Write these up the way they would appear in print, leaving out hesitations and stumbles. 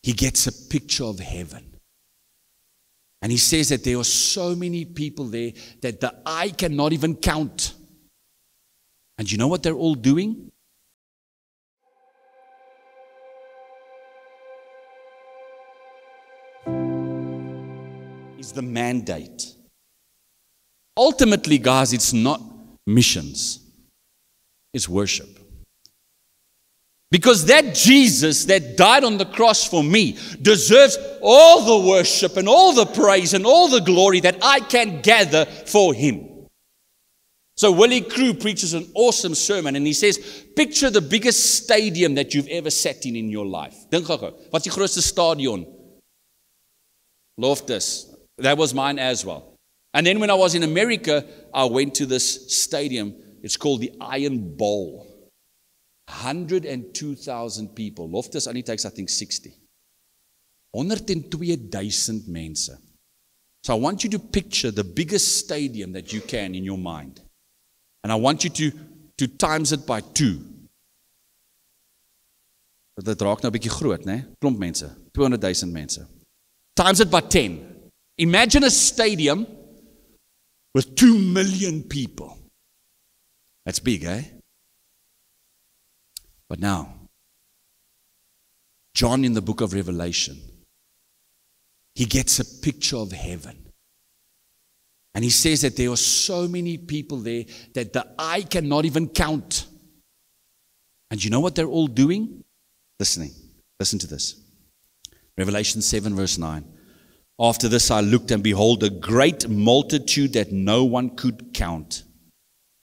he gets a picture of heaven. And he says that there are so many people there that the eye cannot even count. And you know what they're all doing? Is the mandate. Ultimately, guys, it's not missions. It's worship. Because that Jesus that died on the cross for me deserves all the worship and all the praise and all the glory that I can gather for him. So Willie Crew preaches an awesome sermon and he says, picture the biggest stadium that you've ever sat in your life. Dink gou, wat is die grootste stadion? Loftus. That was mine as well. And then when I was in America, I went to this stadium. It's called the Iron Bowl. 102,000 people. Loftus only takes, I think, 60. 102,000 mense. So I want you to picture the biggest stadium that you can in your mind. And I want you to times it by 2. Dit raak nou 'n bietjie groot, né? Klomp mense. 200,000 mense. Times it by 10. Imagine a stadium with 2 million people. That's big, eh? But now, John in the book of Revelation, he gets a picture of heaven. And he says that there are so many people there that the eye cannot even count. And you know what they're all doing? Listening. Listen to this. Revelation 7 verse 9. After this I looked, and behold, a great multitude that no one could count,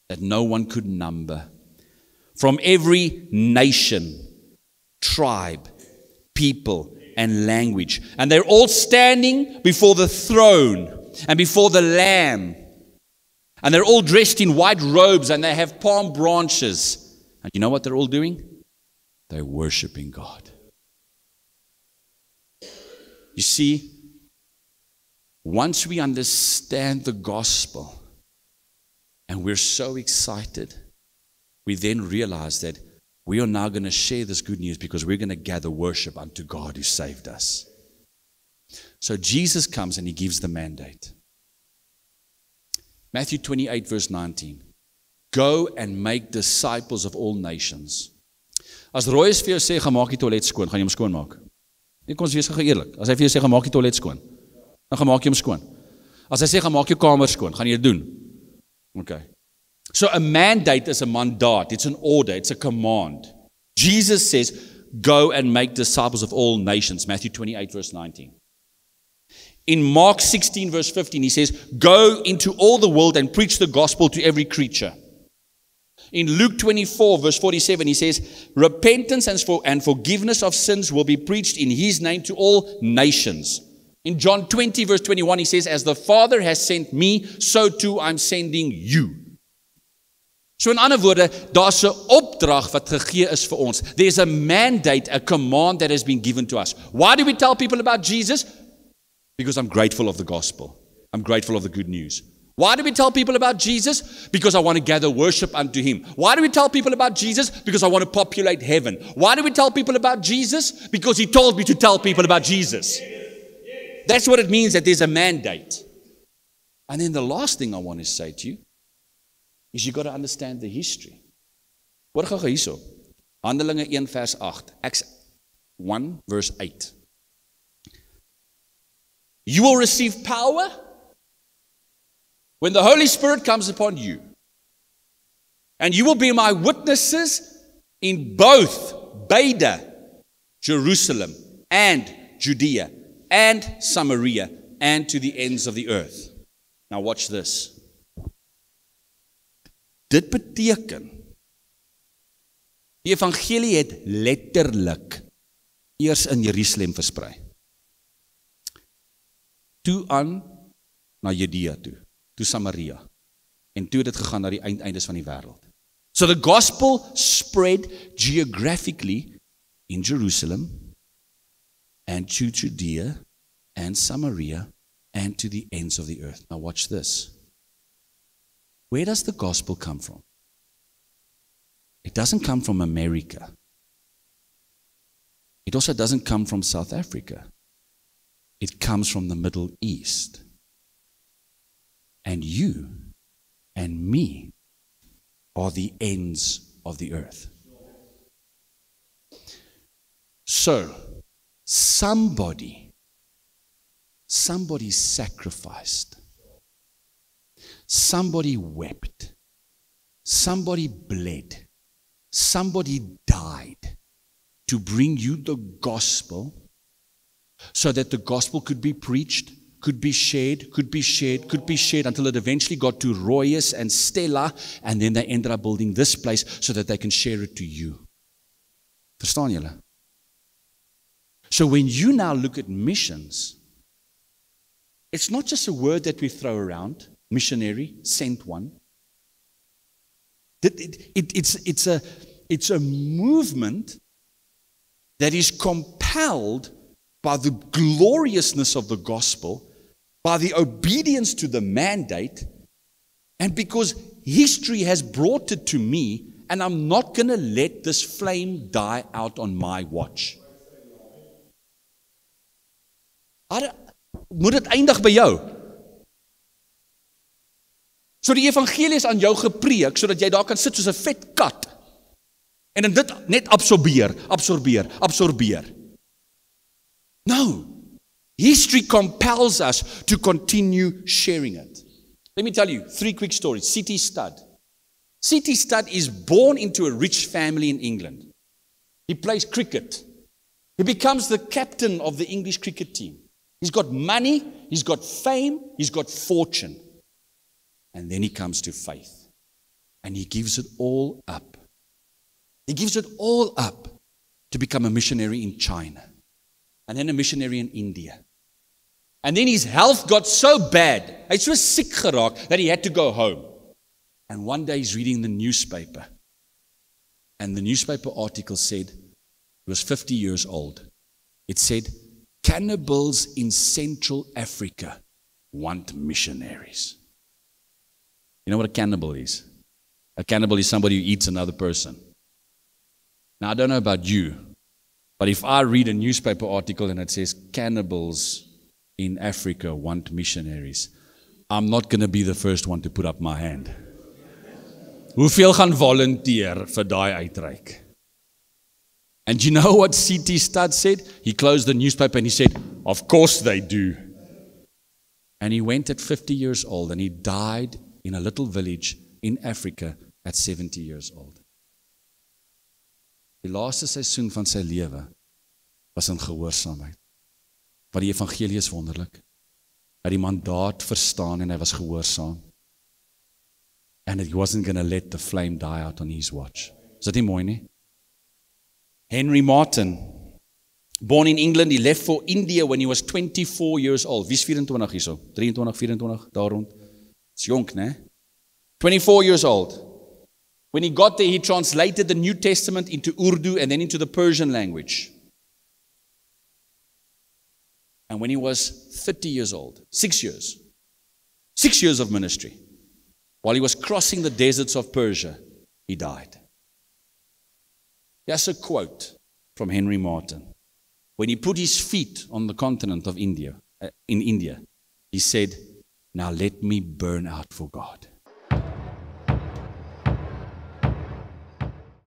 that no one could number, from every nation, tribe, people, and language. And they're all standing before the throne and before the Lamb. And they're all dressed in white robes, and they have palm branches. And you know what they're all doing? They're worshiping God. You see, once we understand the gospel, and we're so excited, we then realize that we are now going to share this good news because we're going to gather worship unto God who saved us. So Jesus comes and he gives the mandate. Matthew 28 verse 19. Go and make disciples of all nations. As Royce vir jou sê, gaan maak die toilet skoon, gaan jy hom skoon maak. Kom ons wees eerlik. As hy vir jou sê, gaan maak die toilet skoon, dan gaan maak jy hom skoon. As hy sê, gaan maak jou kamer skoon, gaan jy dit doen. Okay. So a mandate is a mandaat. It's an order. It's a command. Jesus says, go and make disciples of all nations. Matthew 28 verse 19. In Mark 16 verse 15, he says, go into all the world and preach the gospel to every creature. In Luke 24 verse 47, he says, repentance and forgiveness of sins will be preached in his name to all nations. In John 20 verse 21, he says, as the Father has sent me, so too I'm sending you. So in ander woorde, daar's 'n opdrag wat gegee is vir ons. There's a mandate, a command that has been given to us. Why do we tell people about Jesus? Because I'm grateful of the gospel. I'm grateful of the good news. Why do we tell people about Jesus? Because I want to gather worship unto him. Why do we tell people about Jesus? Because I want to populate heaven. Why do we tell people about Jesus? Because he told me to tell people about Jesus. That's what it means that there's a mandate. And then the last thing I want to say to you is you got to understand the history. Hoor gou hierso. Handelinge 1 vers 8. Acts 1 verse 8. You will receive power when the Holy Spirit comes upon you. And you will be my witnesses in both Beda, Jerusalem, and Judea, and Samaria, and to the ends of the earth. Now watch this. Dit beteken, die evangelie het letterlik eers in Jerusalem versprei. Toe aan na Judea toe, toe Samaria, en toe het dit gegaan na die eindes van die wêreld. So the gospel spread geographically in Jerusalem, and to Judea, and Samaria, and to the ends of the earth. Now watch this. Where does the gospel come from? It doesn't come from America. It also doesn't come from South Africa. It comes from the Middle East. And you and me are the ends of the earth. So, somebody sacrificed. Somebody wept. Somebody bled. Somebody died to bring you the gospel so that the gospel could be preached, could be shared until it eventually got to Royus and Stella, and then they ended up building this place so that they can share it to you. Verstaan julle? So when you now look at missions, it's not just a word that we throw around, missionary, sent one. It's a movement that is compelled by the gloriousness of the gospel, by the obedience to the mandate, and because history has brought it to me, and I'm not going to let this flame die out on my watch. Moet dit eindig by jou? So die evangelie is aan jou gepreek, sodat jy daar kan sit soos 'n vet kat, en dit net absorbeer. No. History compels us to continue sharing it. Let me tell you 3 quick stories. C.T. Studd. C.T. Studd is born into a rich family in England. He plays cricket. He becomes the captain of the English cricket team. He's got money, he's got fame, he's got fortune. And then he comes to faith. And he gives it all up. He gives it all up to become a missionary in China. And then a missionary in India. And then his health got so bad, hy so sick geraak, that he had to go home. And one day he's reading the newspaper. And the newspaper article said, he was 50 years old. It said, cannibals in Central Africa want missionaries. You know what a cannibal is? A cannibal is somebody who eats another person. Now, I don't know about you, but if I read a newspaper article and it says cannibals in Africa want missionaries, I'm not going to be the first one to put up my hand. Hoeveel gaan volunteer vir daai uitreik? And you know what C.T. Studd said? He closed the newspaper and he said, of course they do. And he went at 50 years old and he died in a little village in Africa at 70 years old. Die laaste seisoen van sy lewe was in gehoorsaamheid. Maar die evangelie is wonderlik. Hy het die mandaat verstaan en hy was gehoorsaam. And he wasn't going to let the flame die out on his watch. Is dit nie mooi nie? Henry Martin, born in England, he left for India when he was 24 years old. Wie's 24 hierso? 23, 24, daar rond. It's jonk, né? 24 years old. When he got there, he translated the New Testament into Urdu and then into the Persian language. And when he was 30 years old, 6 years of ministry, while he was crossing the deserts of Persia, he died. Here's a quote from Henry Martin. When he put his feet on the continent of India, in India, he said, now let me burn out for God.